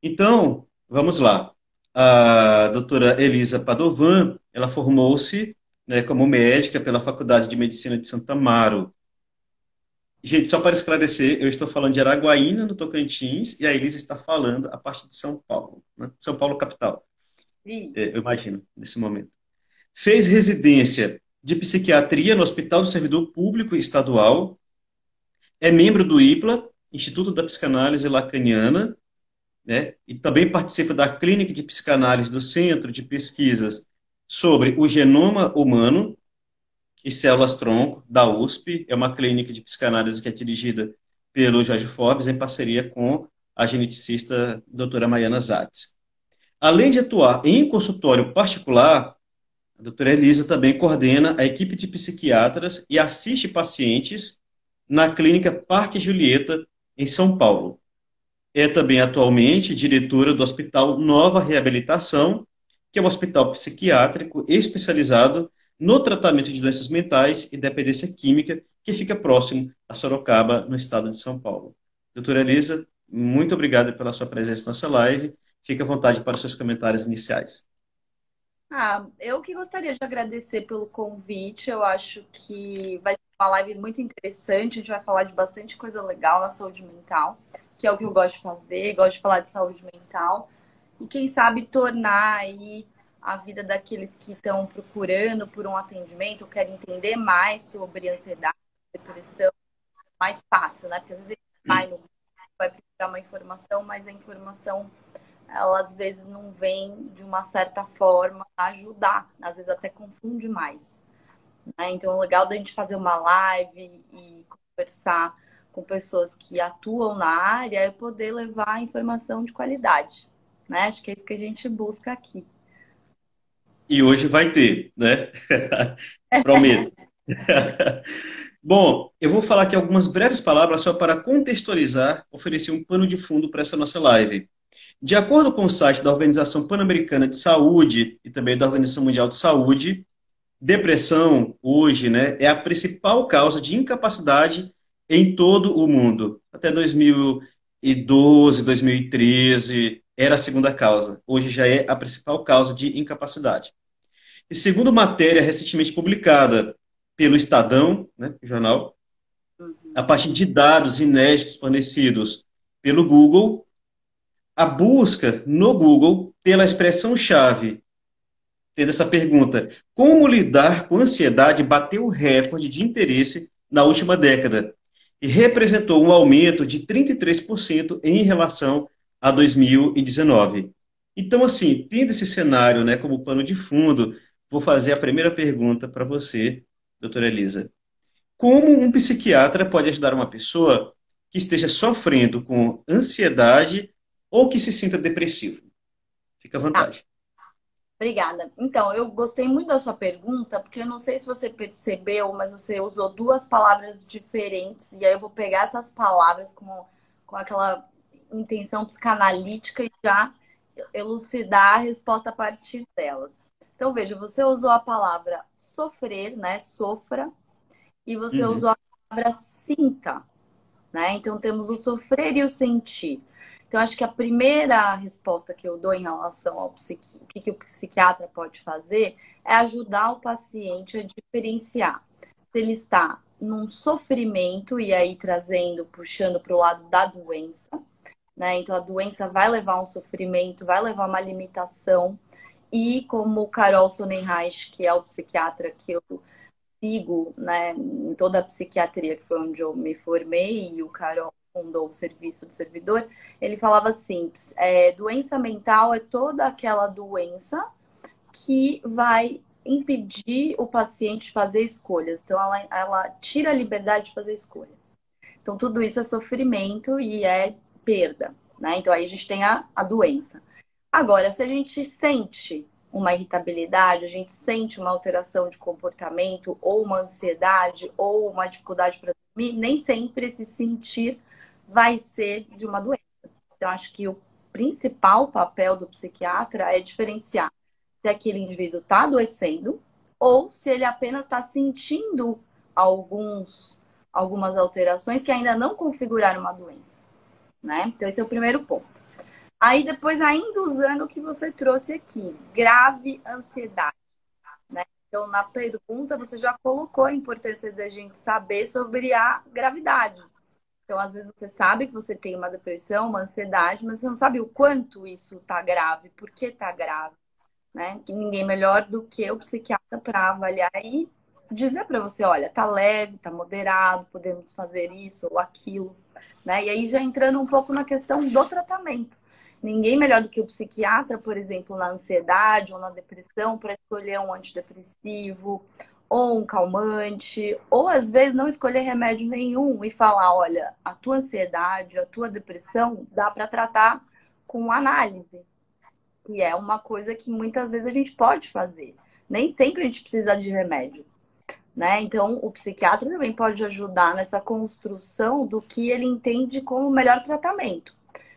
Então, vamos lá. A doutora Elisa Padovan, ela formou-se, né, como médica pela Faculdade de Medicina de Santa Amaro. Gente, só para esclarecer, eu estou falando de Araguaína, no Tocantins, e a Elisa está falando a partir de São Paulo, né? São Paulo, capital, Sim. eu imagino, nesse momento. Fez residência de psiquiatria no Hospital do Servidor Público Estadual, é membro do IPLA, Instituto da Psicanálise Lacaniana, né? E também participa da Clínica de Psicanálise do Centro de Pesquisas sobre o Genoma Humano e Células-Tronco, da USP. É uma clínica de psicanálise que é dirigida pelo Jorge Forbes, em parceria com a geneticista doutora Maiana Zatz. Além de atuar em consultório particular, a doutora Elisa também coordena a equipe de psiquiatras e assiste pacientes na Clínica Parque Julieta, em São Paulo. É também atualmente diretora do Hospital Nova Reabilitação, que é um hospital psiquiátrico especializado no tratamento de doenças mentais e dependência química, que fica próximo a Sorocaba, no estado de São Paulo. Doutora Elisa, muito obrigado pela sua presença na nossa live. Fique à vontade para os seus comentários iniciais. Eu que gostaria de agradecer pelo convite. Eu acho que vai ser uma live muito interessante. A gente vai falar de bastante coisa legal na saúde mental, que é o que eu gosto de fazer, gosto de falar de saúde mental. E quem sabe tornar aí a vida daqueles que estão procurando por um atendimento, querem entender mais sobre ansiedade, depressão, mais fácil, né? Porque às vezes a gente vai procurar uma informação, mas a informação ela às vezes não vem de uma certa forma ajudar, às vezes até confunde mais, né? Então é legal da gente fazer uma live e conversar com pessoas que atuam na área e poder levar informação de qualidade, né? Acho que é isso que a gente busca aqui. E hoje vai ter, né? Prometo. Bom, eu vou falar aqui algumas breves palavras só para contextualizar, oferecer um pano de fundo para essa nossa live. De acordo com o site da Organização Pan-Americana de Saúde e também da Organização Mundial de Saúde, depressão hoje, né, é a principal causa de incapacidade em todo o mundo. Até 2012, 2013 era a segunda causa. Hoje já é a principal causa de incapacidade. E segundo matéria recentemente publicada pelo Estadão, né, jornal, a Uhum. partir de dados inéditos fornecidos pelo Google, a busca no Google pela expressão-chave, tendo essa pergunta: como lidar com ansiedade, bateu o recorde de interesse na última década e representou um aumento de 33% em relação a 2019. Então, assim, tendo esse cenário, né, como pano de fundo, vou fazer a primeira pergunta para você, doutora Elisa. Como um psiquiatra pode ajudar uma pessoa que esteja sofrendo com ansiedade ou que se sinta depressivo? Fica à Tá, vontade. obrigada. Então, eu gostei muito da sua pergunta, porque eu não sei se você percebeu, mas você usou duas palavras diferentes, e aí eu vou pegar essas palavras com aquela intenção psicanalítica e já elucidar a resposta a partir delas. Então, veja, você usou a palavra sofrer, né? Sofra, e você Uhum. usou a palavra sinta, né? Então, temos o sofrer e o sentir. Então, acho que a primeira resposta que eu dou em relação ao o que o psiquiatra pode fazer é ajudar o paciente a diferenciar se ele está num sofrimento e aí trazendo, puxando para o lado da doença, né? Então, a doença vai levar a um sofrimento, vai levar a uma limitação. E como o Carol Sonnenreich, que é o psiquiatra que eu sigo, né, em toda a psiquiatria, que foi onde eu me formei, e o Carol fundou o Serviço do Servidor, ele falava assim: doença mental é toda aquela doença que vai impedir o paciente de fazer escolhas. Então, ela tira a liberdade de fazer escolha. Então, tudo isso é sofrimento e é perda, né? Então, aí a gente tem a doença. Agora, se a gente sente uma irritabilidade, a gente sente uma alteração de comportamento, ou uma ansiedade, ou uma dificuldade para dormir, nem sempre esse sentir vai ser de uma doença. Então, acho que o principal papel do psiquiatra é diferenciar se aquele indivíduo está adoecendo ou se ele apenas está sentindo algumas alterações que ainda não configuraram uma doença, né? Então, esse é o primeiro ponto. Aí depois, ainda usando o que você trouxe aqui, grave ansiedade, né? Então, na pergunta, você já colocou a importância da gente saber sobre a gravidade. Então, às vezes você sabe que você tem uma depressão, uma ansiedade, mas você não sabe o quanto isso tá grave, por que tá grave, né? Que ninguém melhor do que o psiquiatra para avaliar e dizer para você, olha, tá leve, tá moderado, podemos fazer isso ou aquilo, né? E aí já entrando um pouco na questão do tratamento. Ninguém melhor do que o psiquiatra, por exemplo, na ansiedade ou na depressão, para escolher um antidepressivo ou um calmante, ou às vezes não escolher remédio nenhum e falar, olha, a tua ansiedade, a tua depressão dá para tratar com análise. E é uma coisa que muitas vezes a gente pode fazer. Nem sempre a gente precisa de remédio, né? Então, o psiquiatra também pode ajudar nessa construção do que ele entende como o melhor tratamento.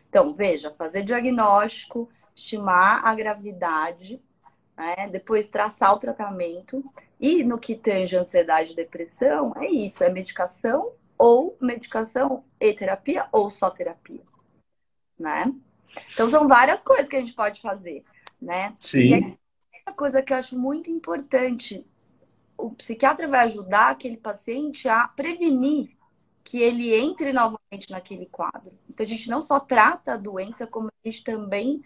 Então, veja, fazer diagnóstico, estimar a gravidade, né? Depois traçar o tratamento. E no que tange ansiedade e depressão, é isso, é medicação e terapia ou só terapia, né? Então, são várias coisas que a gente pode fazer, né? E aí, Sim, uma coisa que eu acho muito importante, o psiquiatra vai ajudar aquele paciente a prevenir que ele entre novamente naquele quadro. Então, a gente não só trata a doença, como a gente também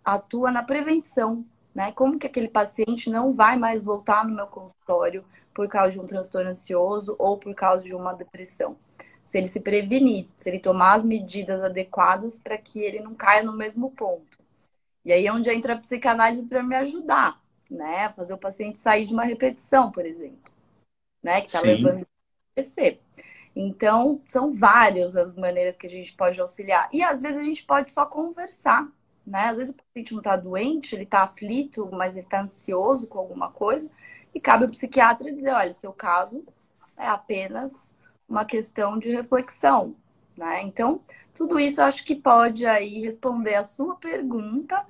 atua na prevenção, né? Como que aquele paciente não vai mais voltar no meu consultório por causa de um transtorno ansioso ou por causa de uma depressão. Se ele se prevenir, se ele tomar as medidas adequadas para que ele não caia no mesmo ponto. E aí é onde entra a psicanálise para me ajudar, né? Fazer o paciente sair de uma repetição, por exemplo, né? Que está sim. levando a acontecer. Então, são várias as maneiras que a gente pode auxiliar. E às vezes a gente pode só conversar, né? Às vezes o paciente não está doente, ele está aflito, mas ele está ansioso com alguma coisa. E cabe ao psiquiatra dizer, olha, o seu caso é apenas uma questão de reflexão, né? Então, tudo isso eu acho que pode aí responder a sua pergunta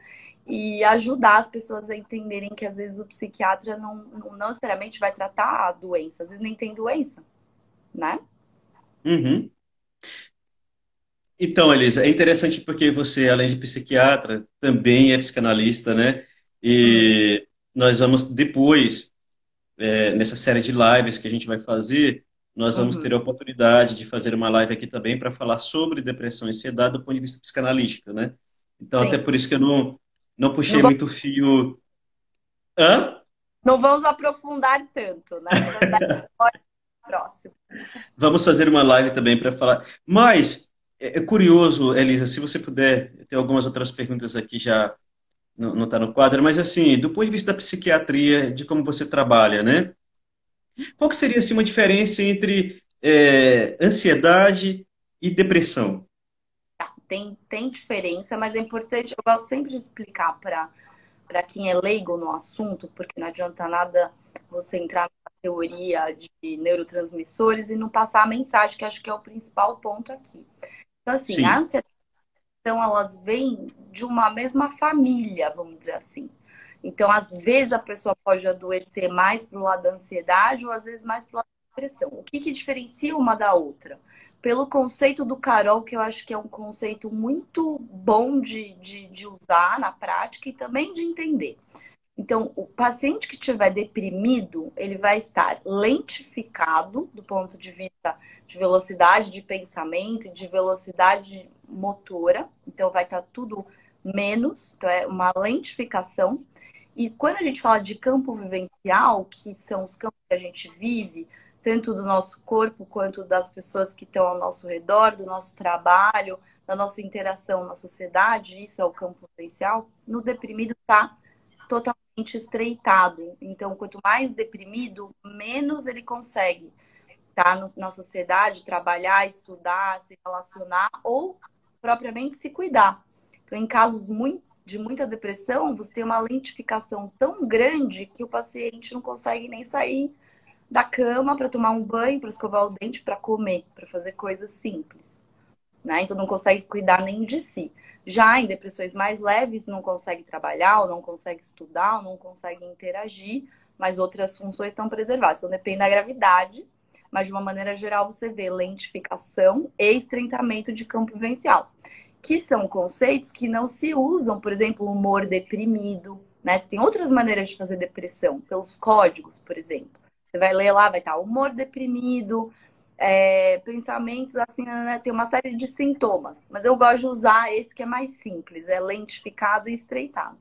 e ajudar as pessoas a entenderem que às vezes o psiquiatra não necessariamente vai tratar a doença, às vezes nem tem doença, né? Uhum. Então, Elisa, é interessante porque você, além de psiquiatra, também é psicanalista, né? Uhum. E nós vamos depois, nessa série de lives que a gente vai fazer, nós vamos ter Uhum. a oportunidade de fazer uma live aqui também para falar sobre depressão e ansiedade do ponto de vista psicanalítico, né? Então, até Sim. por isso que eu não Não, puxei muito fio. Hã? não vamos aprofundar tanto, né? Para dar próximo. Vamos fazer uma live também para falar. Mas é curioso, Elisa, se você puder, eu tenho algumas outras perguntas aqui já não está no quadro, mas assim, do ponto de vista da psiquiatria, de como você trabalha, né? Qual que seria assim, uma diferença entre ansiedade e depressão? Tem diferença, mas é importante, eu gosto sempre de explicar para quem é leigo no assunto, porque não adianta nada você entrar na teoria de neurotransmissores e não passar a mensagem, que acho que é o principal ponto aqui. Então, assim, a Sim, ansiedade, elas vêm de uma mesma família, vamos dizer assim. Então, às vezes, a pessoa pode adoecer mais pro lado da ansiedade ou às vezes mais pro lado da depressão. O que diferencia uma da outra? Pelo conceito do Carol, que eu acho que é um conceito muito bom de usar na prática e também de entender. Então, o paciente que estiver deprimido, ele vai estar lentificado do ponto de vista de velocidade de pensamento e de velocidade motora. Então, vai estar tudo menos, então é uma lentificação. E quando a gente fala de campo vivencial, que são os campos que a gente vive, tanto do nosso corpo quanto das pessoas que estão ao nosso redor, do nosso trabalho, da nossa interação na sociedade, isso é o campo vivencial, no deprimido está totalmente estreitado. Então, quanto mais deprimido, menos ele consegue estar na sociedade, trabalhar, estudar, se relacionar ou propriamente se cuidar. Então, em casos de muita depressão, você tem uma lentificação tão grande que o paciente não consegue nem sair da cama para tomar um banho, para escovar o dente, para comer, para fazer coisas simples, né? Então não consegue cuidar nem de si. Já em depressões mais leves, não consegue trabalhar, ou não consegue estudar, ou não consegue interagir, mas outras funções estão preservadas. Então depende da gravidade, mas de uma maneira geral você vê lentificação e estreitamento de campo vivencial. que são conceitos que não se usam, por exemplo, humor deprimido, né? Você tem outras maneiras de fazer depressão, pelos códigos, por exemplo. Você vai ler lá, vai estar humor deprimido, pensamentos assim, né? Tem uma série de sintomas, mas eu gosto de usar esse que é mais simples, é lentificado e estreitado.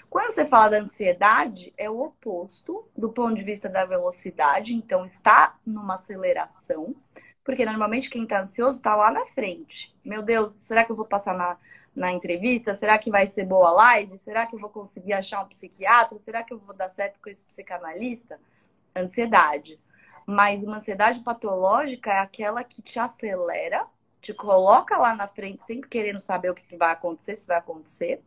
Quando você fala da ansiedade, é o oposto do ponto de vista da velocidade, então está numa aceleração, porque normalmente quem está ansioso está lá na frente. Meu Deus, será que eu vou passar na entrevista? Será que vai ser boa a live? Será que eu vou conseguir achar um psiquiatra? Será que eu vou dar certo com esse psicanalista? Ansiedade. Mas uma ansiedade patológica é aquela que te acelera, te coloca lá na frente, sempre querendo saber o que vai acontecer, se vai acontecer,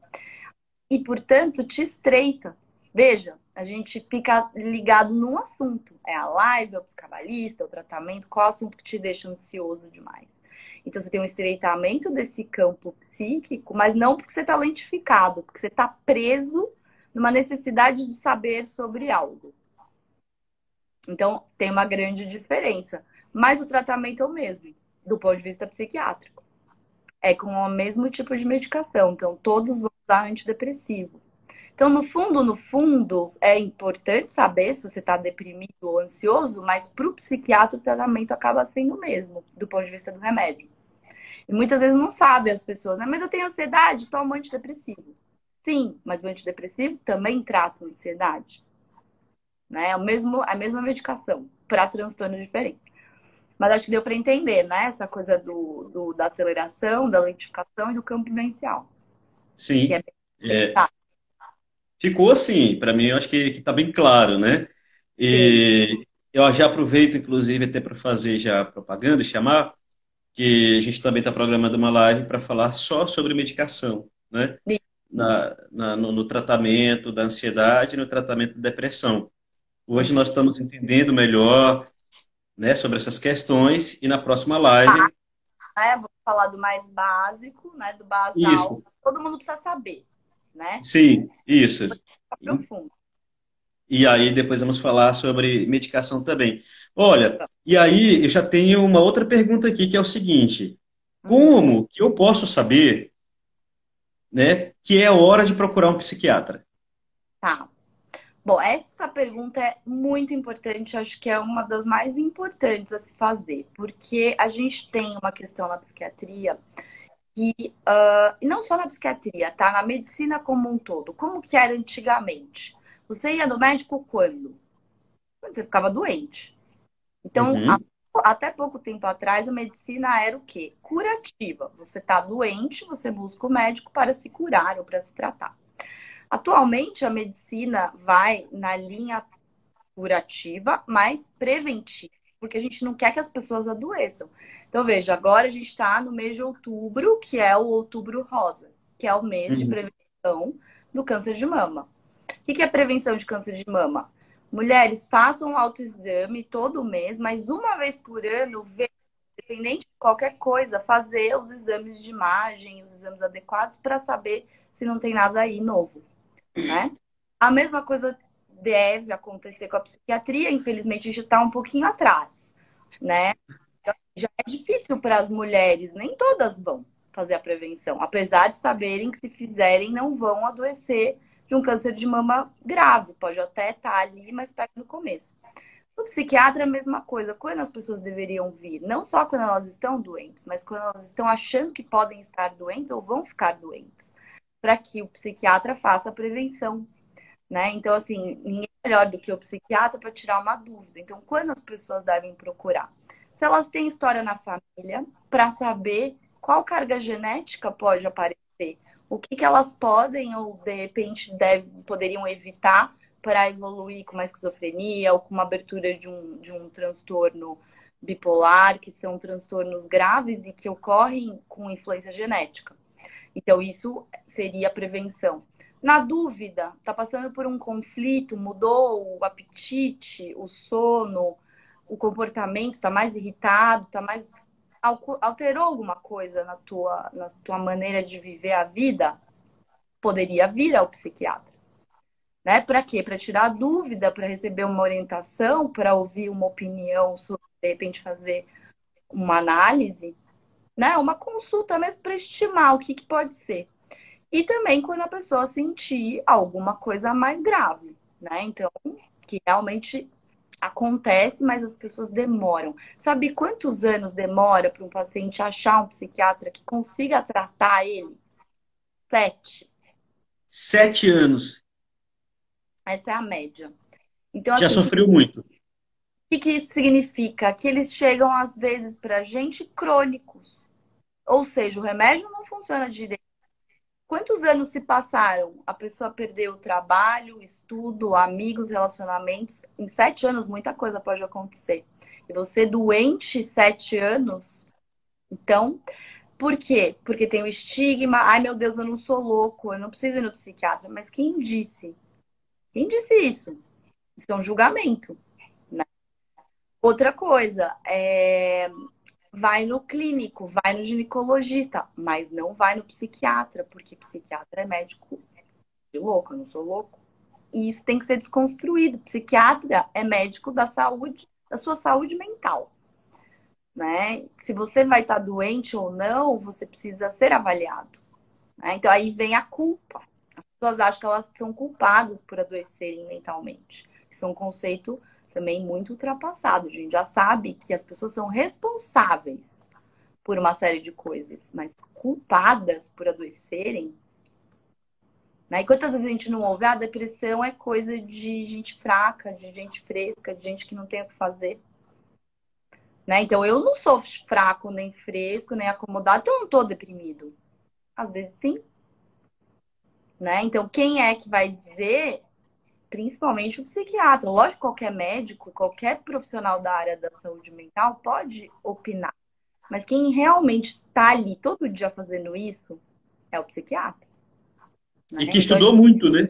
e, portanto, te estreita. Veja, a gente fica ligado num assunto. É a live, é o psicanalista, é o tratamento, qual assunto que te deixa ansioso demais. Então, você tem um estreitamento desse campo psíquico, mas não porque você está lentificado, porque você está preso numa necessidade de saber sobre algo. Então, tem uma grande diferença. Mas o tratamento é o mesmo, do ponto de vista psiquiátrico. É com o mesmo tipo de medicação. Então, todos vão usar antidepressivo. Então, no fundo, é importante saber se você está deprimido ou ansioso, mas para o psiquiatra o tratamento acaba sendo o mesmo, do ponto de vista do remédio. E muitas vezes não sabem as pessoas, né? Mas eu tenho ansiedade, tomo antidepressivo. Sim, mas o antidepressivo também trata a ansiedade. Né? É a mesma medicação para transtornos diferentes. Mas acho que deu para entender, né? Essa coisa da aceleração, da lentificação e do campo vivencial. Que é Sim. bem É, ficou assim, para mim, eu acho que está bem claro, né? bem. E eu já aproveito, inclusive, até para fazer já propaganda e chamar, que a gente também está programando uma live para falar só sobre medicação, né? No tratamento da ansiedade e no tratamento da depressão. Hoje Uhum. nós estamos entendendo melhor, né, sobre essas questões e na próxima live, Né? Vou falar do mais básico, né? Do basal. isso, Todo mundo precisa saber, né? sim, isso. Profundo. E aí depois vamos falar sobre medicação também. Olha, e aí eu já tenho uma outra pergunta aqui, que é o seguinte: Uhum. como que eu posso saber, né, que é hora de procurar um psiquiatra? Tá. Bom, essa pergunta é muito importante, acho que é uma das mais importantes a se fazer, porque a gente tem uma questão na psiquiatria e não só na psiquiatria, tá? Na medicina como um todo. Como que era antigamente? Você ia no médico quando? Quando você ficava doente. Então, Uhum, até pouco tempo atrás, a medicina era o quê? Curativa. Você está doente, você busca o médico para se curar ou para se tratar. Atualmente, a medicina vai na linha curativa, mas preventiva, porque a gente não quer que as pessoas adoeçam. Então, veja, agora a gente está no mês de outubro, que é o outubro rosa, que é o mês de uhum, prevenção do câncer de mama. O que é prevenção de câncer de mama? Mulheres, façam um autoexame todo mês, mas uma vez por ano, independente de qualquer coisa, fazer os exames de imagem, os exames adequados para saber se não tem nada aí novo, né? A mesma coisa deve acontecer com a psiquiatria, infelizmente a gente está um pouquinho atrás, né? Já é difícil para as mulheres, nem todas vão fazer a prevenção, apesar de saberem que se fizerem não vão adoecer de um câncer de mama grave, pode até estar ali, mas pega no começo. O psiquiatra é a mesma coisa, quando as pessoas deveriam vir, não só quando elas estão doentes, mas quando elas estão achando que podem estar doentes ou vão ficar doentes, para que o psiquiatra faça a prevenção, né? Então, assim, ninguém é melhor do que o psiquiatra para tirar uma dúvida. Então, quando as pessoas devem procurar? Se elas têm história na família, para saber qual carga genética pode aparecer, o que elas podem ou de repente poderiam evitar para evoluir com uma esquizofrenia ou com uma abertura de um transtorno bipolar, que são transtornos graves e que ocorrem com influência genética. Então, isso seria a prevenção. Na dúvida, está passando por um conflito, mudou o apetite, o sono, o comportamento, está mais irritado, está mais. Alterou alguma coisa na tua maneira de viver a vida? Poderia vir ao psiquiatra. Né? Para quê? Para tirar a dúvida, para receber uma orientação, para ouvir uma opinião sobre, de repente, fazer uma análise, né? Uma consulta mesmo para estimar o que pode ser. E também quando a pessoa sentir alguma coisa mais grave, né? Então, que realmente acontece, mas as pessoas demoram. Sabe quantos anos demora para um paciente achar um psiquiatra que consiga tratar ele? 7. 7 anos. Essa é a média. Então, Já assim, o sofreu muito. que isso significa? Que eles chegam, às vezes, para a gente crônicos. Ou seja, o remédio não funciona direito. Quantos anos se passaram? A pessoa perdeu o trabalho, estudo, amigos, relacionamentos. Em 7 anos, muita coisa pode acontecer. E você doente 7 anos, então, por quê? Porque tem o estigma. Ai, meu Deus, eu não sou louco, eu não preciso ir no psiquiatra. Mas quem disse? Quem disse isso? Isso é um julgamento, né? Outra coisa, vai no clínico, vai no ginecologista, mas não vai no psiquiatra, porque psiquiatra é médico de louco, eu não sou louco. E isso tem que ser desconstruído. Psiquiatra é médico da saúde, da sua saúde mental, né? Se você vai estar doente ou não, você precisa ser avaliado, né? Então aí vem a culpa. As pessoas acham que elas são culpadas por adoecerem mentalmente. Isso é um conceito também muito ultrapassado. A gente já sabe que as pessoas são responsáveis por uma série de coisas, mas culpadas por adoecerem, né? E quantas vezes a gente não ouve, a depressão é coisa de gente fraca, de gente fresca, de gente que não tem o que fazer, né? Então eu não sou fraco, nem fresco, nem acomodado, então eu não tô deprimido. Às vezes sim, né? Então quem é que vai dizer? Principalmente o psiquiatra. Lógico, qualquer médico, qualquer profissional da área da saúde mental pode opinar. Mas quem realmente está ali todo dia fazendo isso é o psiquiatra, né? E que Então, estudou muito, né?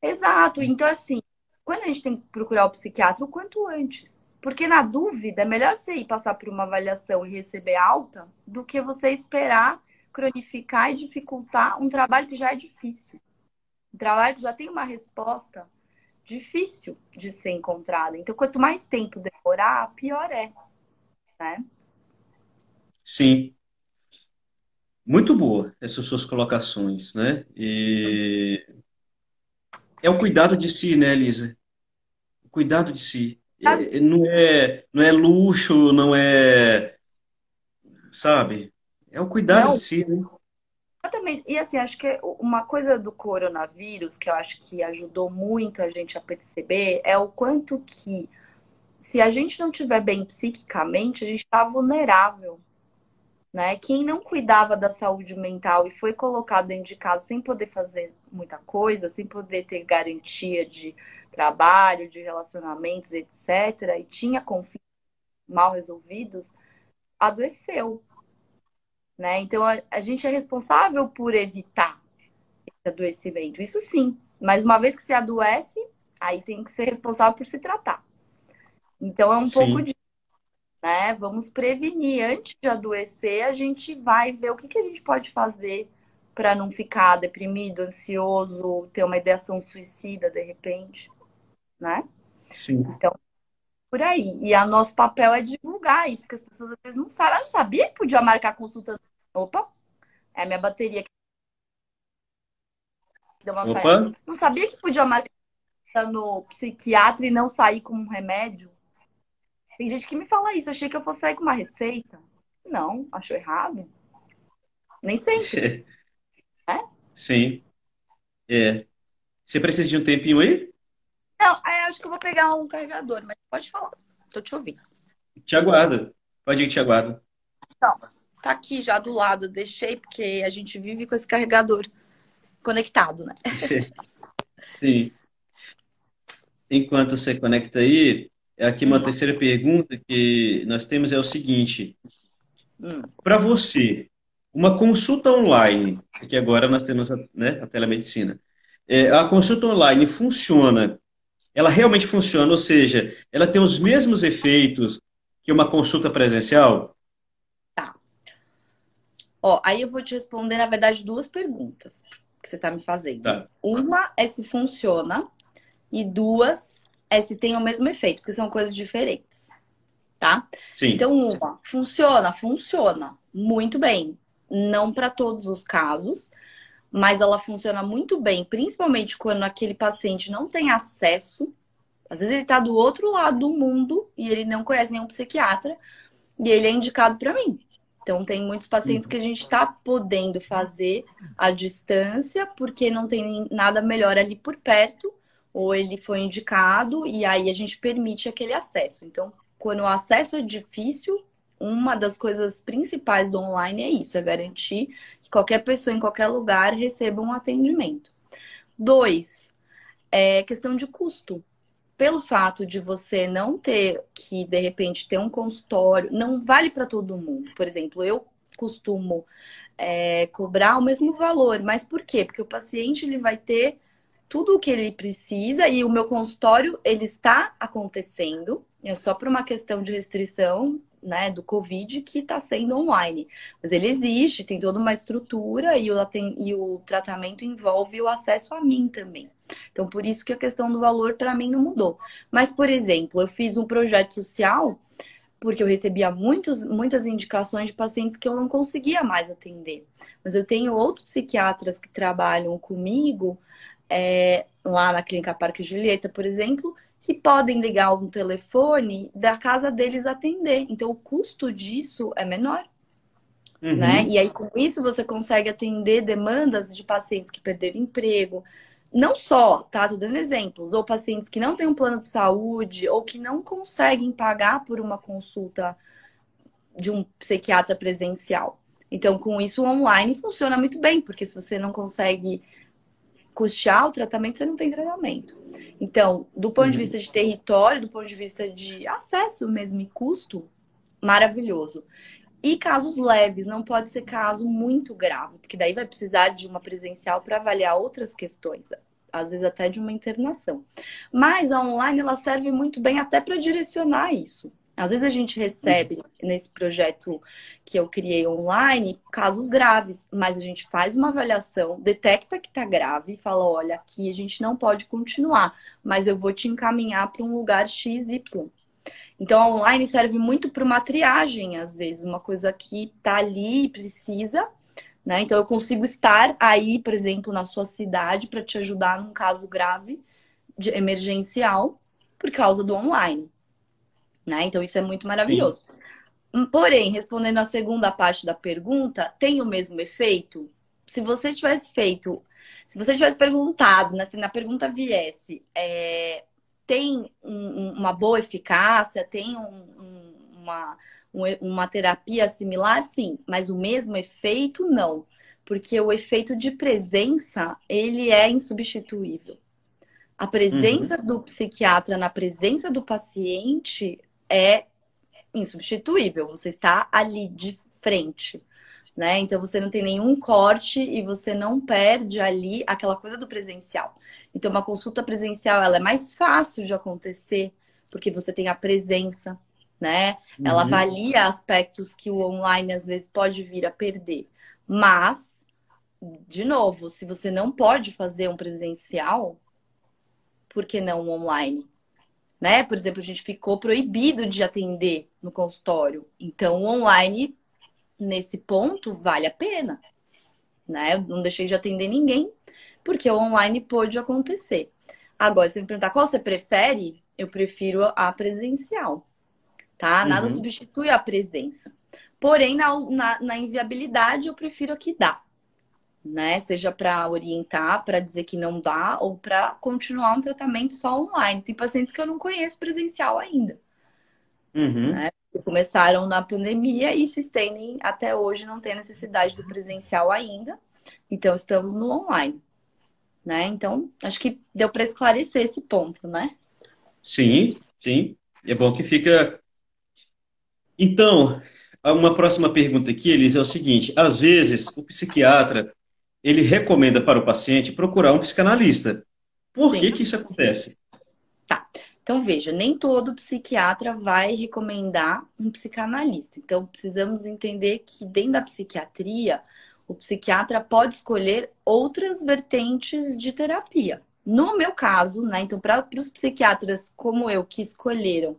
exato. Então, assim, quando a gente tem que procurar o psiquiatra, o quanto antes. Porque na dúvida, é melhor você ir passar por uma avaliação e receber alta do que você esperar cronificar e dificultar um trabalho que já é difícil. Um trabalho que já tem uma resposta difícil de ser encontrada. Então, quanto mais tempo demorar, pior é, né? Sim. Muito boa essas suas colocações, né? E é o cuidado de si, né, Elisa? O cuidado de si. Não é luxo, não é, sabe? É o cuidado de Não, si, né? exatamente. E assim, acho que uma coisa do coronavírus que eu acho que ajudou muito a gente a perceber é o quanto que, se a gente não estiver bem psiquicamente, a gente está vulnerável, né? Quem não cuidava da saúde mental e foi colocado dentro de casa sem poder fazer muita coisa, sem poder ter garantia de trabalho, de relacionamentos, etc., e tinha conflitos mal resolvidos, adoeceu, né? Então a gente é responsável por evitar esse adoecimento, isso sim. Mas uma vez que se adoece, aí tem que ser responsável por se tratar. Então é um pouco Sim, de, né? Vamos prevenir. Antes de adoecer, a gente vai ver o que a gente pode fazer para não ficar deprimido, ansioso, ter uma ideação suicida de repente, né? sim. Então, por aí. E o nosso papel é divulgar isso, porque as pessoas às vezes não sabem. Eu não sabia que podia marcar consulta. Opa, é a minha bateria que deu uma Opa, falhada. Não sabia que podia marcar no psiquiatra e não sair com um remédio. Tem gente que me fala isso. Achei que eu fosse sair com uma receita. Não, achou errado. Nem sempre, né? sim. É. Você precisa de um tempinho aí? Não, acho que eu vou pegar um carregador, mas pode falar. Tô te ouvindo. Te aguardo. Pode ir, te aguardo. Então, tá aqui já do lado. Deixei porque a gente vive com esse carregador conectado, né? Sim. Enquanto você conecta aí, aqui uma Hum, terceira pergunta que nós temos é o seguinte: hum. para você, uma consulta online, porque agora nós temos a telemedicina, a consulta online funciona? Ela realmente funciona? Ou seja, ela tem os mesmos efeitos que uma consulta presencial? Tá. Ó, aí eu vou te responder, na verdade, duas perguntas que você tá me fazendo. Tá. Uma é se funciona e duas é se tem o mesmo efeito, porque são coisas diferentes. tá? Sim. Então, funciona muito bem. Não para todos os casos, mas ela funciona muito bem, principalmente quando aquele paciente não tem acesso. Às vezes ele está do outro lado do mundo e ele não conhece nenhum psiquiatra e ele é indicado para mim. Então, tem muitos pacientes que a gente está podendo fazer à distância porque não tem nada melhor ali por perto, ou ele foi indicado e aí a gente permite aquele acesso. Então, quando o acesso é difícil, uma das coisas principais do online é isso, é garantir que qualquer pessoa em qualquer lugar receba um atendimento. Dois, é questão de custo. Pelo fato de você não ter que, de repente, ter um consultório, não vale para todo mundo. Por exemplo, eu costumo cobrar o mesmo valor. Mas por quê? Porque o paciente ele vai ter tudo o que ele precisa e o meu consultório ele está acontecendo. É só por uma questão de restrição, né, do Covid que está sendo online. Mas ele existe, tem toda uma estrutura e o tratamento envolve o acesso a mim também. Então, por isso que a questão do valor para mim não mudou. Mas, por exemplo, eu fiz um projeto social porque eu recebia muitas indicações de pacientes que eu não conseguia mais atender. Mas eu tenho outros psiquiatras que trabalham comigo, lá na Clínica Parque Julieta, por exemplo, que podem ligar um telefone da casa deles atender. Então, o custo disso é menor. Né? Uhum. E aí, com isso, você consegue atender demandas de pacientes que perderam emprego. Não só, tá? Tô dando exemplos. Ou pacientes que não têm um plano de saúde, ou que não conseguem pagar por uma consulta de um psiquiatra presencial. Então, com isso, o online funciona muito bem, porque se você não consegue custear o tratamento, você não tem tratamento. Então, do ponto de Uhum. vista de território, do ponto de vista de acesso mesmo e custo, maravilhoso. E casos leves, não pode ser caso muito grave, porque daí vai precisar de uma presencial para avaliar outras questões, às vezes até de uma internação. Mas a online ela serve muito bem até para direcionar isso. Às vezes a gente recebe nesse projeto que eu criei online casos graves, mas a gente faz uma avaliação, detecta que está grave e fala: olha, aqui a gente não pode continuar, mas eu vou te encaminhar para um lugar XY. Então, a online serve muito para uma triagem, às vezes, uma coisa que está ali e precisa, né? Então, eu consigo estar aí, por exemplo, na sua cidade para te ajudar num caso grave, emergencial, por causa do online, né? Então, isso é muito Sim. maravilhoso. Porém, respondendo a segunda parte da pergunta, tem o mesmo efeito? Se você tivesse feito, se você tivesse perguntado, né, se na pergunta viesse, tem uma boa eficácia, tem uma terapia similar, sim, mas o mesmo efeito, não. Porque o efeito de presença, ele é insubstituível. A Uhum. presença do psiquiatra na presença do paciente é insubstituível. Você está ali de frente, né? Então você não tem nenhum corte e você não perde ali aquela coisa do presencial. Então uma consulta presencial ela é mais fácil de acontecer porque você tem a presença, né? Ela Uhum. avalia aspectos que o online às vezes pode vir a perder. Mas, de novo, se você não pode fazer um presencial, por que não um online? Né? Por exemplo, a gente ficou proibido de atender no consultório. Então, o online, nesse ponto, vale a pena, né? Eu não deixei de atender ninguém, porque o online pôde acontecer. Agora, se você me perguntar qual você prefere, eu prefiro a presencial, tá? Nada Uhum. substitui a presença. Porém, na inviabilidade, eu prefiro a que dá, né? Seja para orientar, para dizer que não dá, ou para continuar um tratamento só online. Tem pacientes que eu não conheço presencial ainda, Uhum. né? Que começaram na pandemia e se estendem até hoje, não tem necessidade do presencial ainda. Então, estamos no online, né? Então, acho que deu para esclarecer esse ponto, né? Sim, sim. É bom que fica. Então, uma próxima pergunta aqui, Elis, é o seguinte: às vezes o psiquiatra ele recomenda para o paciente procurar um psicanalista. Por que Sim. que isso acontece? Tá. Então, veja, nem todo psiquiatra vai recomendar um psicanalista. Então, precisamos entender que dentro da psiquiatria, o psiquiatra pode escolher outras vertentes de terapia. No meu caso, né? Então, para os psiquiatras como eu que escolheram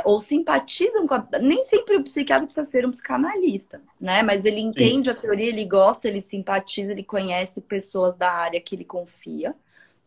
ou simpatizam com a... Nem sempre o psiquiatra precisa ser um psicanalista, né? Mas ele Sim. entende a teoria, ele gosta, ele simpatiza, ele conhece pessoas da área que ele confia,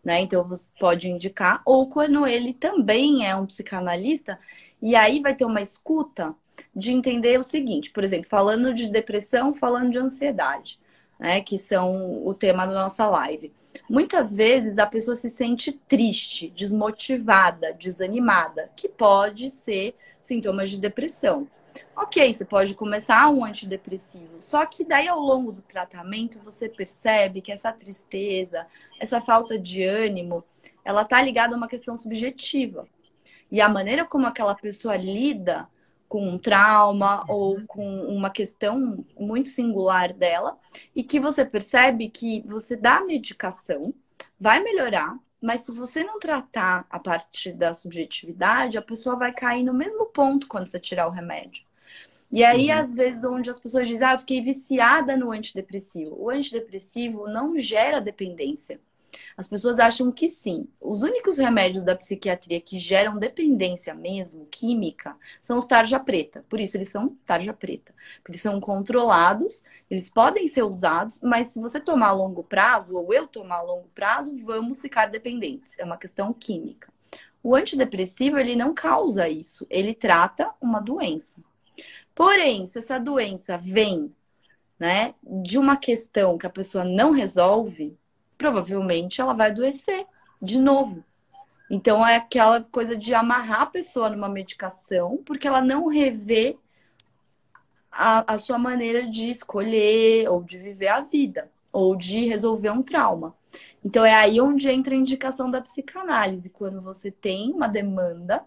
né? Então você pode indicar. Ou quando ele também é um psicanalista, e aí vai ter uma escuta de entender o seguinte, por exemplo, falando de depressão, falando de ansiedade, né? Que são o tema da nossa live. Muitas vezes a pessoa se sente triste, desmotivada, desanimada, que pode ser sintomas de depressão. Ok, você pode começar um antidepressivo, só que daí ao longo do tratamento você percebe que essa tristeza, essa falta de ânimo, ela tá ligada a uma questão subjetiva. E a maneira como aquela pessoa lida com um trauma ou com uma questão muito singular dela, e que você percebe que você dá medicação, vai melhorar, mas se você não tratar a partir da subjetividade, a pessoa vai cair no mesmo ponto quando você tirar o remédio. E aí, Uhum. às vezes, onde as pessoas dizem, eu fiquei viciada no antidepressivo. O antidepressivo não gera dependência. As pessoas acham que sim. Os únicos remédios da psiquiatria que geram dependência mesmo, química, são os tarja preta. Por isso eles são tarja preta. Porque eles são controlados, eles podem ser usados, mas se você tomar a longo prazo, ou eu tomar a longo prazo, vamos ficar dependentes. É uma questão química. O antidepressivo, ele não causa isso. Ele trata uma doença. Porém, se essa doença vem, né, de uma questão que a pessoa não resolve, provavelmente ela vai adoecer de novo. Então é aquela coisa de amarrar a pessoa numa medicação, porque ela não revê a sua maneira de escolher ou de viver a vida, ou de resolver um trauma. Então é aí onde entra a indicação da psicanálise, quando você tem uma demanda,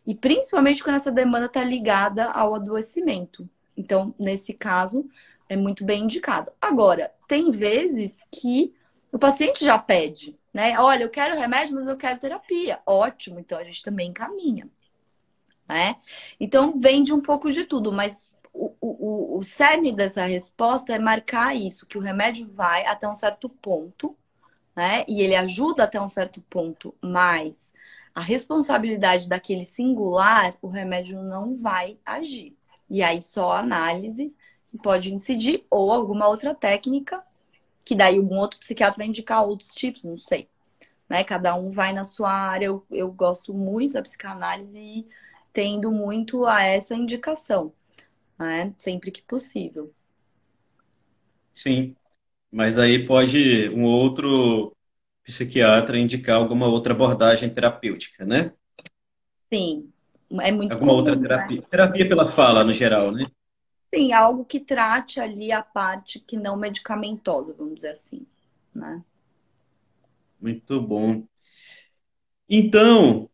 e principalmente quando essa demanda está ligada ao adoecimento. Então, nesse caso, é muito bem indicado. Agora, tem vezes que o paciente já pede, né? Olha, eu quero remédio, mas eu quero terapia. Ótimo, então a gente também encaminha, né? Então, vem de um pouco de tudo, mas o cerne dessa resposta é marcar isso, que o remédio vai até um certo ponto, né? E ele ajuda até um certo ponto, mas a responsabilidade daquele singular, o remédio não vai agir. E aí só a análise pode incidir, ou alguma outra técnica, que daí algum outro psiquiatra vai indicar outros tipos, não sei. Né? Cada um vai na sua área. Eu gosto muito da psicanálise e tendo muito a essa indicação, né? Sempre que possível. Sim. Mas daí pode um outro psiquiatra indicar alguma outra abordagem terapêutica, né? Sim, é muito Alguma outra comum, né? terapia. Terapia pela fala, no geral, né? Sim, algo que trate ali a parte que não medicamentosa, vamos dizer assim, né? Muito bom. Então,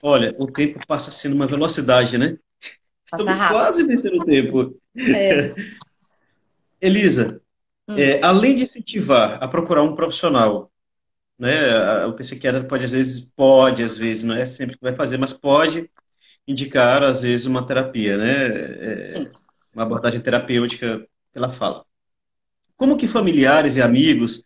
olha, o tempo passa sendo uma velocidade, né? Passa Estamos rápido. quase vencendo o tempo. É. Elisa, Hum, além de incentivar a procurar um profissional, né? O psiquiatra pode, às vezes, não é sempre que vai fazer, mas pode indicar, às vezes, uma terapia, né? sim. Uma abordagem terapêutica pela fala. Como que familiares e amigos,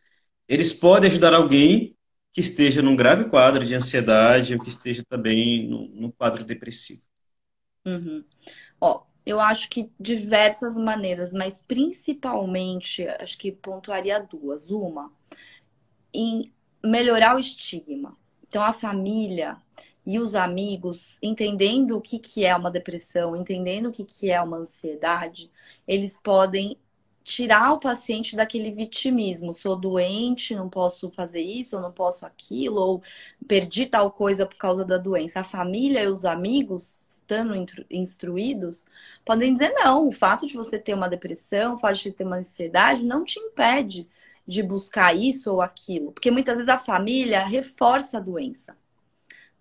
eles podem ajudar alguém que esteja num grave quadro de ansiedade ou que esteja também num quadro depressivo? Uhum. Ó, eu acho que diversas maneiras, mas principalmente, acho que pontuaria duas. Uma, em melhorar o estigma. Então, a família e os amigos, entendendo o que que é uma depressão, entendendo o que que é uma ansiedade, eles podem tirar o paciente daquele vitimismo. Sou doente, não posso fazer isso, ou não posso aquilo, ou perdi tal coisa por causa da doença. A família e os amigos, estando instruídos, podem dizer não. O fato de você ter uma depressão, o fato de você ter uma ansiedade, não te impede de buscar isso ou aquilo. Porque muitas vezes a família reforça a doença,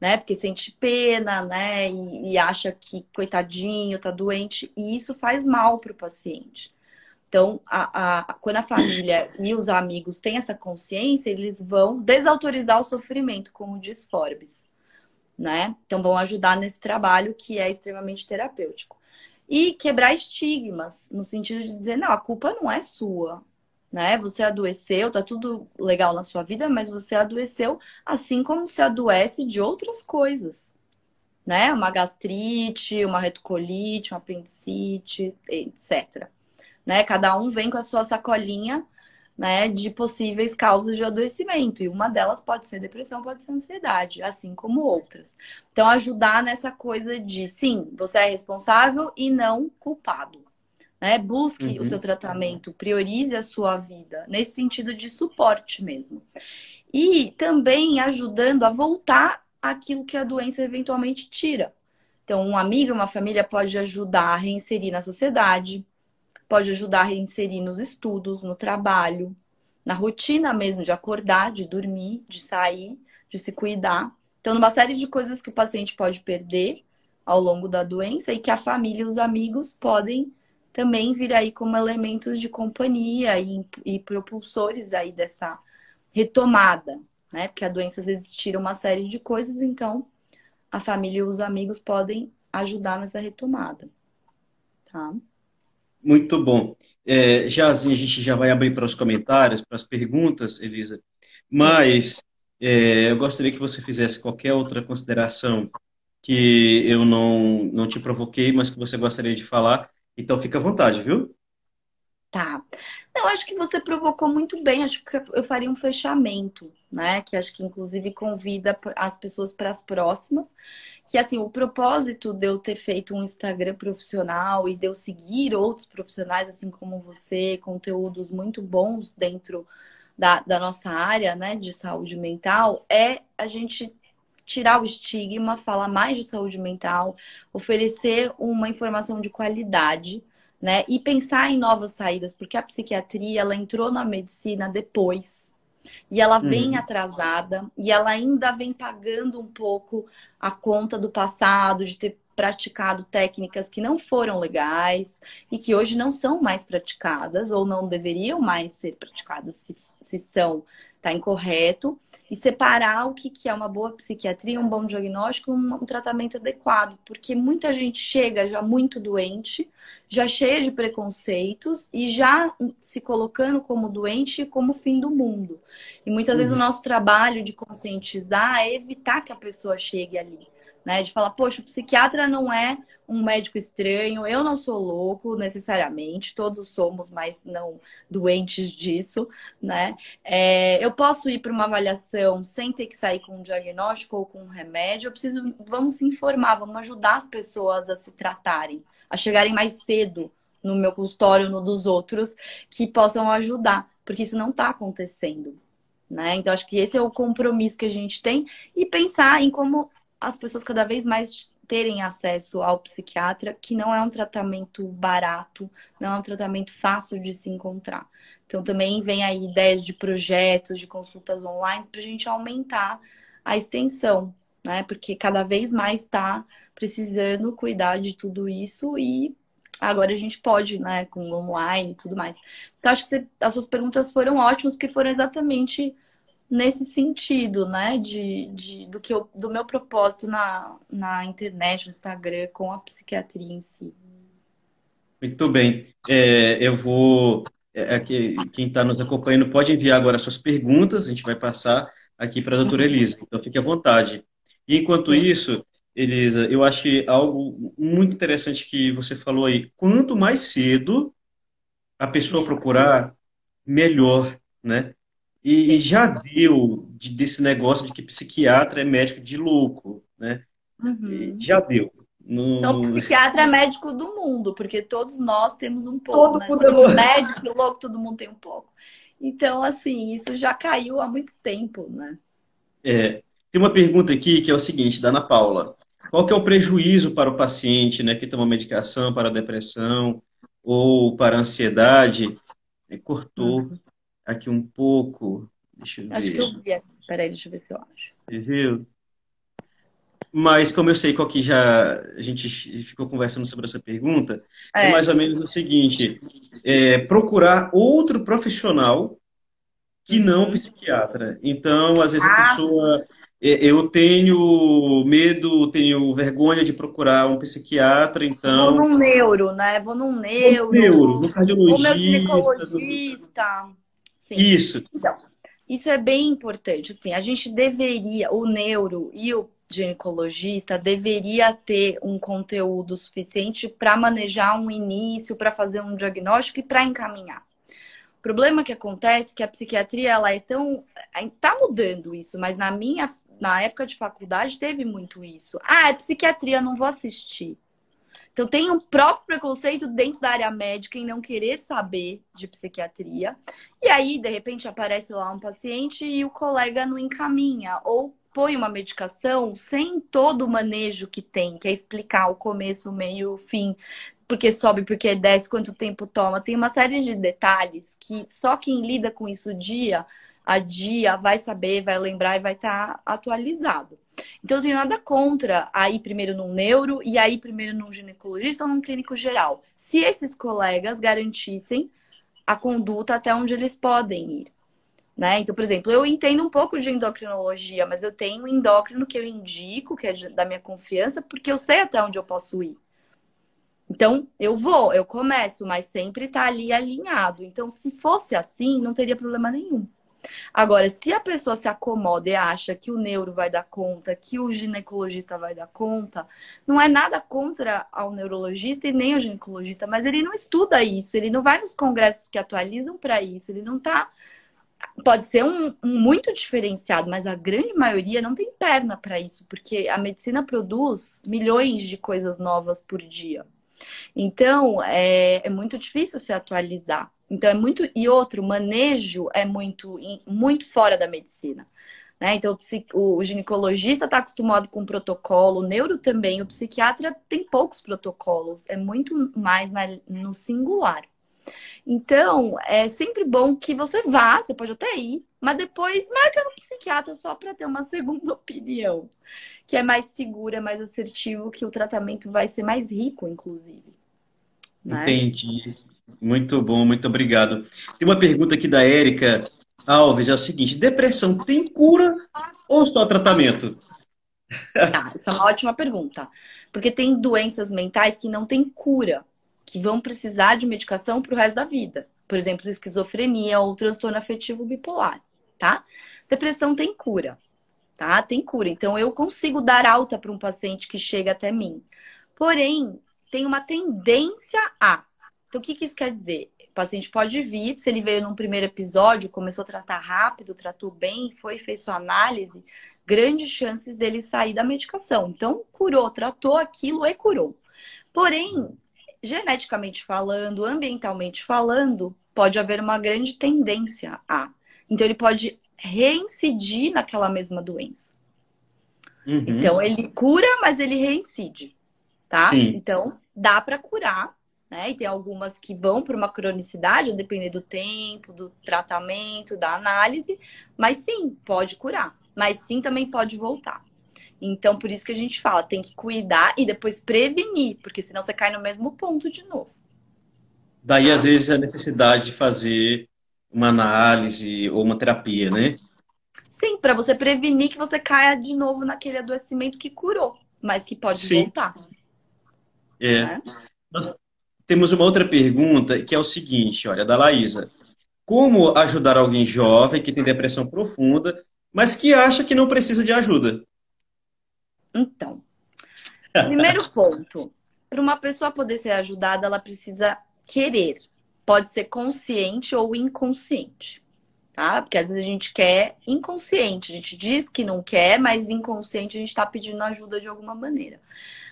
né? Porque sente pena, né? E acha que, coitadinho, tá doente. E isso faz mal para o paciente. Então, quando a família e os amigos têm essa consciência, eles vão desautorizar o sofrimento, como diz Forbes, né? Então, vão ajudar nesse trabalho que é extremamente terapêutico. E quebrar estigmas, no sentido de dizer, não, a culpa não é sua, né? Você adoeceu, tá tudo legal na sua vida, mas você adoeceu assim como se adoece de outras coisas, né? Uma gastrite, uma retocolite, uma apendicite, etc. Né? Cada um vem com a sua sacolinha, né, de possíveis causas de adoecimento. E uma delas pode ser depressão, pode ser ansiedade, assim como outras. Então, ajudar nessa coisa de, sim, você é responsável e não culpado. Né? Busque o seu Uhum. tratamento, priorize a sua vida, nesse sentido de suporte mesmo. E também ajudando a voltar aquilo que a doença eventualmente tira. Então, um amigo, uma família pode ajudar a reinserir na sociedade, pode ajudar a reinserir nos estudos, no trabalho, na rotina mesmo, de acordar, de dormir, de sair, de se cuidar. Então, numa série de coisas que o paciente pode perder ao longo da doença e que a família e os amigos podem também vir aí como elementos de companhia e propulsores aí dessa retomada, né? Porque a doença às vezes tira uma série de coisas, então a família e os amigos podem ajudar nessa retomada, tá? Muito bom. Já assim, a gente já vai abrir para os comentários, para as perguntas, Elisa. Sim. Mas eu gostaria que você fizesse qualquer outra consideração que eu não te provoquei, mas que você gostaria de falar. Então, fica à vontade, viu? Tá. Eu acho que você provocou muito bem. Acho que eu faria um fechamento, né? Que acho que inclusive convida as pessoas para as próximas. Que assim, o propósito de eu ter feito um Instagram profissional e de eu seguir outros profissionais, assim como você, conteúdos muito bons dentro da nossa área, né, de saúde mental, é a gente tirar o estigma, falar mais de saúde mental, oferecer uma informação de qualidade, né? E pensar em novas saídas, porque a psiquiatria ela entrou na medicina depois. E ela vem Uhum, atrasada e ela ainda vem pagando um pouco a conta do passado, de ter praticado técnicas que não foram legais e que hoje não são mais praticadas ou não deveriam mais ser praticadas se são, tá incorreto. E separar o que é uma boa psiquiatria, um bom diagnóstico, um tratamento adequado. Porque muita gente chega já muito doente, já cheia de preconceitos e já se colocando como doente como fim do mundo. E muitas vezes o uhum, nosso trabalho de conscientizar é evitar que a pessoa chegue ali. Né? De falar, poxa, o psiquiatra não é um médico estranho, eu não sou louco necessariamente, todos somos, mas não doentes disso, né? Eu posso ir para uma avaliação sem ter que sair com um diagnóstico ou com um remédio, vamos se informar, vamos ajudar as pessoas a se tratarem, a chegarem mais cedo no meu consultório, no dos outros, que possam ajudar, porque isso não está acontecendo, né? Então, acho que esse é o compromisso que a gente tem e pensar em como as pessoas cada vez mais terem acesso ao psiquiatra, que não é um tratamento barato, não é um tratamento fácil de se encontrar. Então, também vem aí ideias de projetos, de consultas online, para a gente aumentar a extensão, né? Porque cada vez mais está precisando cuidar de tudo isso e agora a gente pode, né, com online e tudo mais. Então, acho que as suas perguntas foram ótimas, porque foram exatamente nesse sentido, né, do meu propósito na internet, no Instagram, com a psiquiatria em si. muito bem. Eu vou. Quem está nos acompanhando pode enviar agora suas perguntas, a gente vai passar aqui para a doutora Elisa, então fique à vontade. E enquanto Sim. isso, Elisa, eu achei algo muito interessante que você falou aí. Quanto mais cedo a pessoa Melhor. procurar, melhor, né? E já deu desse negócio de que psiquiatra é médico de louco, né? E Uhum. já deu. Então, o No... psiquiatra é médico do mundo, porque todos nós temos um pouco, Todo né? mundo é Sendo louco. médico, louco, todo mundo tem um pouco. Então, assim, isso já caiu há muito tempo, né? Tem uma pergunta aqui que é o seguinte, da Ana Paula. Qual que é o prejuízo para o paciente, né, que toma medicação para depressão ou para ansiedade? Cortou Uhum. aqui um pouco. Deixa eu Acho que ver. eu vi aqui. Peraí, deixa eu ver se eu acho. Você viu? Mas como eu sei qual que já a gente ficou conversando sobre essa pergunta, é É. mais ou menos o seguinte: procurar outro profissional que não um Uhum. psiquiatra. Então, às vezes a Ah, pessoa, eu tenho medo, tenho vergonha de procurar um psiquiatra, vou então num neuro, né? Vou num vou no neuro, neuro, no ou meu cardiologista, ginecologista. Sim. isso. Então, isso é bem importante. Assim, a gente deveria, o neuro e o ginecologista deveria ter um conteúdo suficiente para manejar um início, para fazer um diagnóstico e para encaminhar. O problema que acontece é que a psiquiatria, ela é tão... Tá mudando isso, mas na época de faculdade teve muito isso. Ah, é psiquiatria, não vou assistir. Então tem um próprio preconceito dentro da área médica em não querer saber de psiquiatria. E aí, de repente, aparece lá um paciente e o colega não encaminha. Ou põe uma medicação sem todo o manejo que tem, que é explicar o começo, o meio, o fim, porque sobe, porque desce, quanto tempo toma. Tem uma série de detalhes que só quem lida com isso dia a dia vai saber, vai lembrar e vai estar atualizado. Então, eu tenho nada contra aí primeiro num neuro e aí primeiro num ginecologista ou num clínico geral. Se esses colegas garantissem a conduta até onde eles podem ir. Né? Então, por exemplo, eu entendo um pouco de endocrinologia, mas eu tenho um endócrino que eu indico, que é da minha confiança, porque eu sei até onde eu posso ir. Então, eu começo, mas sempre tá ali alinhado. Então, se fosse assim, não teria problema nenhum. Agora, se a pessoa se acomoda e acha que o neuro vai dar conta, que o ginecologista vai dar conta, não é nada contra ao neurologista e nem ao ginecologista, mas ele não estuda isso, ele não vai nos congressos que atualizam para isso, ele não tá. Pode ser um muito diferenciado, mas a grande maioria não tem perna para isso, porque a medicina produz milhões de coisas novas por dia. Então, é muito difícil se atualizar. Então, é muito. E outro, manejo é muito fora da medicina. Né? Então, o ginecologista está acostumado com protocolo, o neuro também, o psiquiatra tem poucos protocolos, é muito mais no singular. Então, é sempre bom que você vá, você pode até ir, mas depois marca no psiquiatra só para ter uma segunda opinião, que é mais segura, mais assertivo, que o tratamento vai ser mais rico, inclusive, né? Entendi. Muito bom, muito obrigado. Tem uma pergunta aqui da Érica Alves, é o seguinte: depressão tem cura ou só tratamento? Ah, isso é uma ótima pergunta, porque tem doenças mentais que não têm cura, que vão precisar de medicação para o resto da vida. Por exemplo, esquizofrenia ou transtorno afetivo bipolar, tá? Depressão tem cura. Tá? Tem cura. Então, eu consigo dar alta para um paciente que chega até mim. Porém, tem uma tendência a. Então, o que isso quer dizer? O paciente pode vir, se ele veio num primeiro episódio, começou a tratar rápido, tratou bem, fez sua análise, grandes chances dele sair da medicação. Então, curou, tratou aquilo e curou. Porém, geneticamente falando, ambientalmente falando, pode haver uma grande tendência a. Então, ele pode reincidir naquela mesma doença. Uhum. Então, ele cura, mas ele reincide, tá? Sim. Então, dá para curar, né? E tem algumas que vão para uma cronicidade, a depender do tempo, do tratamento, da análise, mas sim, pode curar. Mas sim, também pode voltar. Então, por isso que a gente fala, tem que cuidar e depois prevenir, porque senão você cai no mesmo ponto de novo, Daí, às tá? vezes, a necessidade de fazer uma análise ou uma terapia, né? Sim, para você prevenir que você caia de novo naquele adoecimento que curou, mas que pode Sim, voltar, é. né? Nós temos uma outra pergunta que é o seguinte, olha, da Laísa. Como ajudar alguém jovem que tem depressão profunda, mas que acha que não precisa de ajuda? Então, primeiro ponto, para uma pessoa poder ser ajudada, ela precisa querer. Pode ser consciente ou inconsciente, tá? Porque às vezes a gente quer inconsciente, a gente diz que não quer, mas inconsciente a gente está pedindo ajuda de alguma maneira.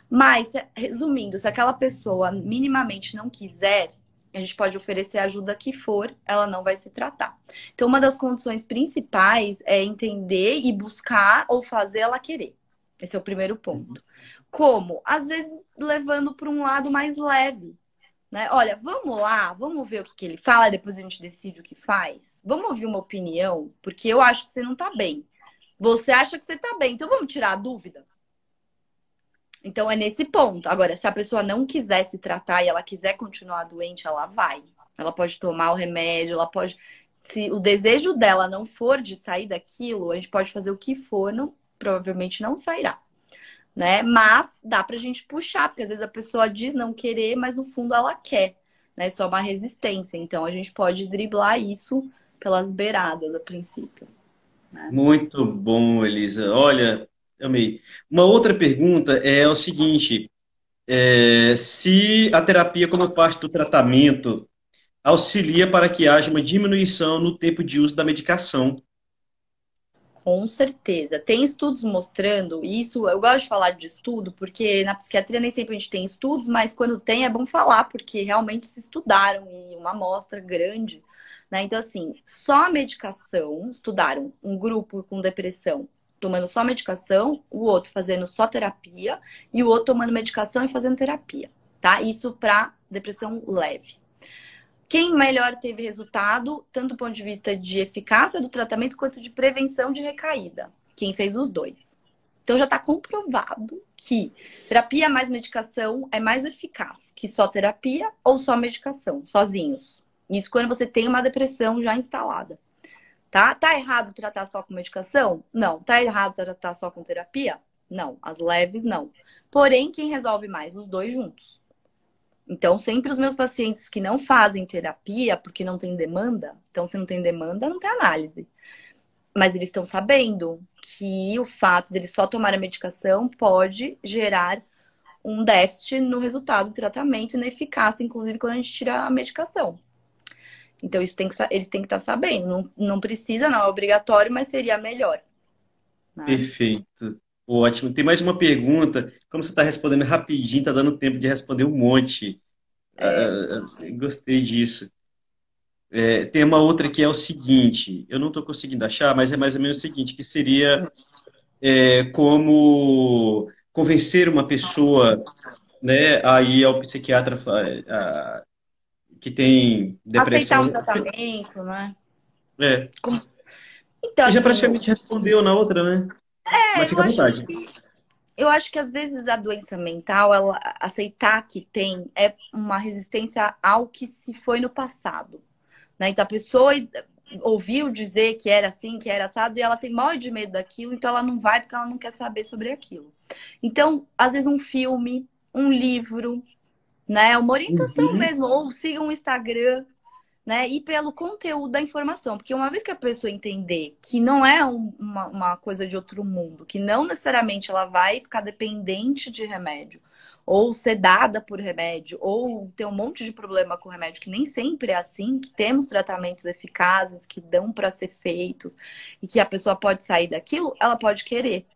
Mas, resumindo, se aquela pessoa minimamente não quiser, a gente pode oferecer a ajuda que for, ela não vai se tratar. Então, uma das condições principais é entender e buscar ou fazer ela querer. Esse é o primeiro ponto. Como? Às vezes levando para um lado mais leve, né? Olha, vamos lá, vamos ver o que ele fala, depois a gente decide o que faz. Vamos ouvir uma opinião, porque eu acho que você não tá bem. Você acha que você tá bem, então vamos tirar a dúvida? Então é nesse ponto. Agora, se a pessoa não quiser se tratar e ela quiser continuar doente, ela vai. Ela pode tomar o remédio, ela pode. Se o desejo dela não for de sair daquilo, a gente pode fazer o que for, não, provavelmente não sairá, né? Mas dá pra gente puxar, porque às vezes a pessoa diz não querer, mas no fundo ela quer, né? Só uma resistência. Então a gente pode driblar isso pelas beiradas a princípio, né? Muito bom, Elisa. Olha, Amei. Uma outra pergunta é o seguinte: se a terapia, como parte do tratamento, auxilia para que haja uma diminuição no tempo de uso da medicação. Com certeza. Tem estudos mostrando isso. Eu gosto de falar de estudo, porque na psiquiatria nem sempre a gente tem estudos, mas quando tem é bom falar, porque realmente se estudaram e uma amostra grande, né? Então, assim, só a medicação, estudaram um grupo com depressão tomando só medicação, o outro fazendo só terapia e o outro tomando medicação e fazendo terapia, tá? Isso para depressão leve. Quem melhor teve resultado, tanto do ponto de vista de eficácia do tratamento quanto de prevenção de recaída? Quem fez os dois. Então já está comprovado que terapia mais medicação é mais eficaz que só terapia ou só medicação, sozinhos. Isso quando você tem uma depressão já instalada. Tá? Tá errado tratar só com medicação? Não. Tá errado tratar só com terapia? Não. As leves, não. Porém, quem resolve mais? Os dois juntos. Então, sempre os meus pacientes que não fazem terapia porque não tem demanda, então se não tem demanda, não tem análise. Mas eles estão sabendo que o fato deles só tomar a medicação pode gerar um déficit no resultado do tratamento e na eficácia, inclusive quando a gente tira a medicação. Então, isso tem que, eles têm que estar sabendo. Não, não precisa, não é obrigatório, mas seria melhor, né? Perfeito. Ótimo. Tem mais uma pergunta. Como você está respondendo rapidinho, está dando tempo de responder um monte. É, Gostei disso. Tem uma outra que é o seguinte, eu não estou conseguindo achar, mas é mais ou menos o seguinte, que seria como convencer uma pessoa, né, a ir ao psiquiatra que tem aceitar um depressão. tratamento, né? É, Então, você já assim, praticamente respondeu na outra, né? Mas eu fica à acho vontade. que às vezes a doença mental, ela aceitar que tem é uma resistência ao que se foi no passado, né? Então a pessoa ouviu dizer que era assim, que era assado, e ela tem maior de medo daquilo, então ela não vai porque ela não quer saber sobre aquilo. Então, às vezes um filme, um livro, né? Uma orientação Uhum. mesmo, ou siga um Instagram, né? E pelo conteúdo da informação. Porque uma vez que a pessoa entender que não é uma coisa de outro mundo, que não necessariamente ela vai ficar dependente de remédio, ou sedada por remédio, ou ter um monte de problema com remédio, que nem sempre é assim, que temos tratamentos eficazes que dão para ser feitos e que a pessoa pode sair daquilo, ela pode querer.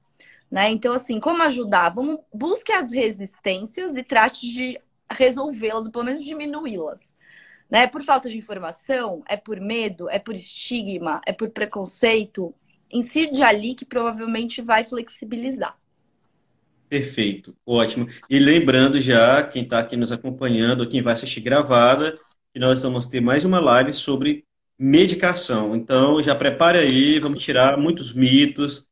Né? Então, assim, como ajudar? Vamos, busque as resistências e trate de resolvê-las, ou pelo menos diminuí-las, né? É por falta de informação, é por medo, é por estigma, é por preconceito. Incide ali que provavelmente vai flexibilizar. Perfeito, ótimo. E lembrando já, quem está aqui nos acompanhando, quem vai assistir gravada, que nós vamos ter mais uma live sobre medicação. Então, já prepare aí, vamos tirar muitos mitos,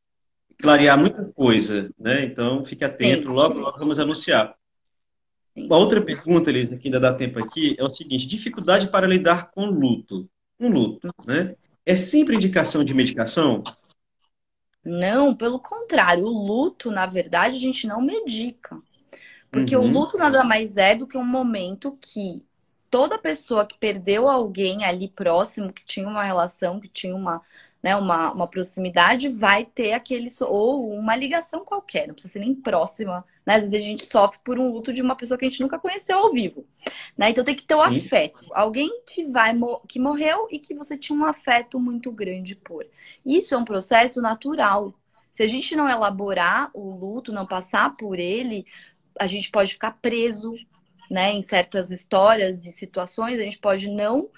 clarear muita coisa, né? Então, fique Sim, atento, logo, logo vamos anunciar. sim. Uma outra pergunta, Elisa, que ainda dá tempo aqui, é o seguinte: dificuldade para lidar com luto. Um luto, né? É sempre indicação de medicação? Não, pelo contrário, o luto, na verdade, a gente não medica. Porque o Uhum, luto nada mais é do que um momento que toda pessoa que perdeu alguém ali próximo, que tinha uma relação, que tinha uma, né, uma proximidade, vai ter aquele. Ou uma ligação qualquer, não precisa ser nem próxima. Né? Às vezes a gente sofre por um luto de uma pessoa que a gente nunca conheceu ao vivo. Né? Então tem que ter o sim, afeto. Alguém que que morreu e que você tinha um afeto muito grande por. Isso é um processo natural. Se a gente não elaborar o luto, não passar por ele, a gente pode ficar preso, né, em certas histórias e situações, a gente pode não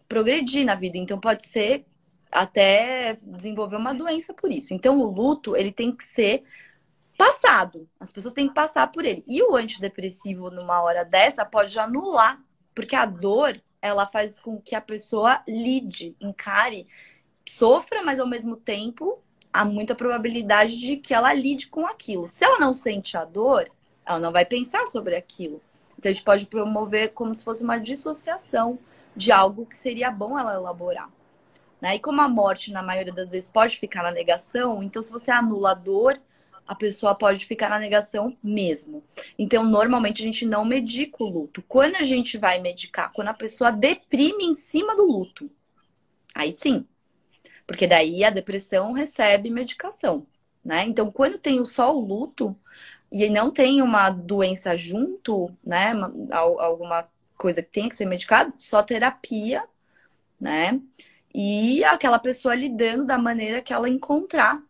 progredir na vida. Então pode ser até desenvolver uma doença por isso. Então o luto, ele tem que ser passado. As pessoas têm que passar por ele. E o antidepressivo numa hora dessa pode anular, porque a dor, ela faz com que a pessoa lide, encare, sofra, mas ao mesmo tempo há muita probabilidade de que ela lide com aquilo. Se ela não sente a dor, ela não vai pensar sobre aquilo. Então a gente pode promover como se fosse uma dissociação de algo que seria bom ela elaborar. Né? E como a morte, na maioria das vezes, pode ficar na negação, então se você anula a dor, a pessoa pode ficar na negação mesmo. Então, normalmente, a gente não medica o luto. Quando a gente vai medicar? Quando a pessoa deprime em cima do luto. Aí sim. Porque daí a depressão recebe medicação. né? Então, quando tem só o luto e não tem uma doença junto, né? Alguma coisa que tenha que ser medicado, só terapia, né? E aquela pessoa lidando da maneira que ela encontrar,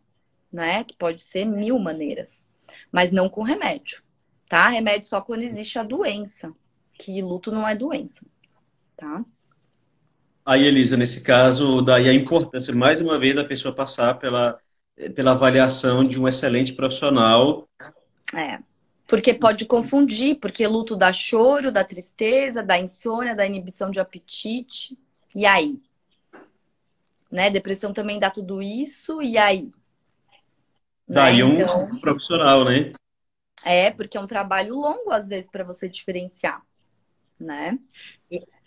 né? Que pode ser mil maneiras, mas não com remédio, tá? Remédio só quando existe a doença, que luto não é doença, tá? Aí, Elisa, nesse caso, daí a importância, mais uma vez, da pessoa passar pela avaliação de um excelente profissional. É. Porque pode confundir, porque luto dá choro, dá tristeza, dá insônia, dá inibição de apetite. E aí? Né? Depressão também dá tudo isso, e aí? Né? Daí um Então, profissional, né? porque é um trabalho longo, às vezes, para você diferenciar, né?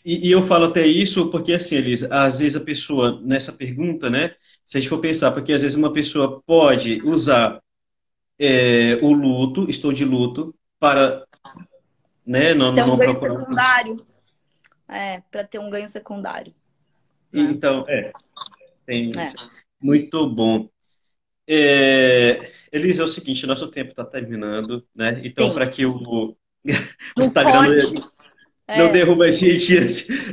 E eu falo até isso porque, assim, Elisa, às vezes a pessoa, nessa pergunta, né? Se a gente for pensar, porque às vezes uma pessoa pode usar o luto, estou de luto, para, né, Ter um não ganho procurar. secundário. Para ter um ganho secundário, né? Então, tem É. isso. Muito bom. Elisa, é o seguinte, nosso tempo está terminando, né? Então, Sim. para que o Não Instagram corte. não É. derruba a gente,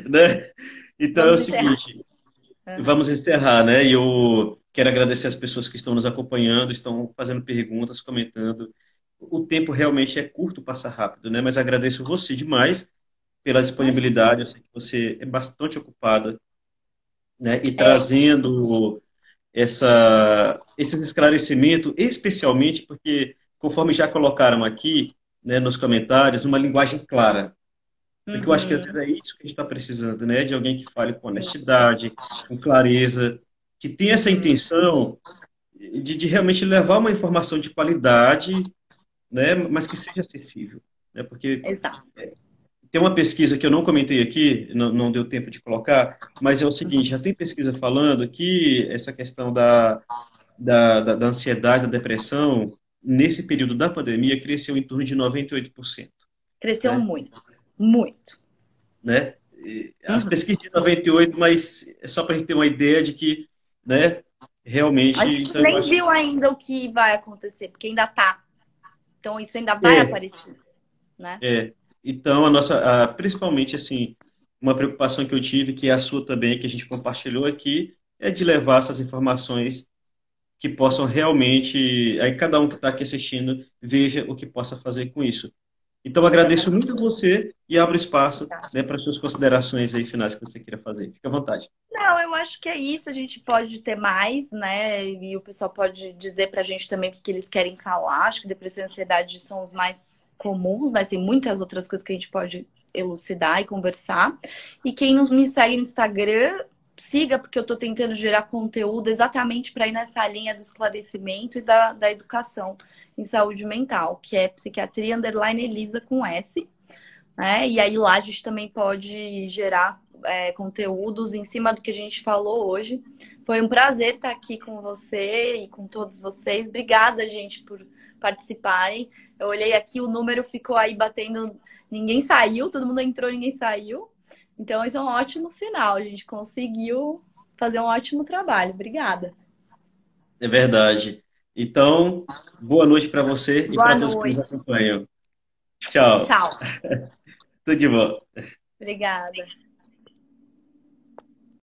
né? Então é o Vamos encerrar. seguinte, Uhum. vamos encerrar, né? E eu quero agradecer as pessoas que estão nos acompanhando, estão fazendo perguntas, comentando. O tempo realmente é curto, passa rápido, né? Mas agradeço você demais pela Imagina. disponibilidade. Eu sei que você é bastante ocupada, né? E É. trazendo esse esclarecimento, especialmente porque, conforme já colocaram aqui, né, nos comentários, uma linguagem clara. Porque eu acho que às vezes Uhum. é isso que a gente está precisando, né? De alguém que fale com Sim. honestidade, com clareza, que tenha essa Uhum. intenção de realmente levar uma informação de qualidade, né? Mas que seja acessível, né? Porque Exato. tem uma pesquisa que eu não comentei aqui, não deu tempo de colocar, mas é o seguinte, já tem pesquisa falando que essa questão da ansiedade, da depressão, nesse período da pandemia, cresceu em torno de 98%, Cresceu né? muito. Muito. Né? E as Uhum. pesquisas de 98, mas é só para a gente ter uma ideia de que, né, A realmente, gente então eu nem acho viu ainda o que vai acontecer, porque ainda tá. Então isso ainda vai é, aparecer, né? então principalmente assim, uma preocupação que eu tive, que é a sua também, que a gente compartilhou aqui, é de levar essas informações que possam realmente, aí cada um que está aqui assistindo veja o que possa fazer com isso. Então, agradeço Exatamente. muito a você e abro espaço, Tá. né, para as suas considerações aí finais que você queira fazer. Fique à vontade. Não, eu acho que é isso. A gente pode ter mais, né? E o pessoal pode dizer pra gente também o que eles querem falar. Acho que depressão e ansiedade são os mais comuns, mas tem muitas outras coisas que a gente pode elucidar e conversar. E quem me segue no Instagram, siga, porque eu tô tentando gerar conteúdo exatamente para ir nessa linha do esclarecimento e da educação em saúde mental, que é psiquiatria underline Elisa com S, né? E aí lá a gente também pode gerar conteúdos em cima do que a gente falou hoje. Foi um prazer estar aqui com você e com todos vocês. Obrigada, gente, por participarem. Eu olhei aqui, o número ficou aí batendo, ninguém saiu, todo mundo entrou, ninguém saiu. Então, isso é um ótimo sinal. A gente conseguiu fazer um ótimo trabalho. Obrigada. É verdade. Então, boa noite para você e Boa para todos que nos noite. acompanham. Tchau. Tchau. Tudo de bom. Obrigada.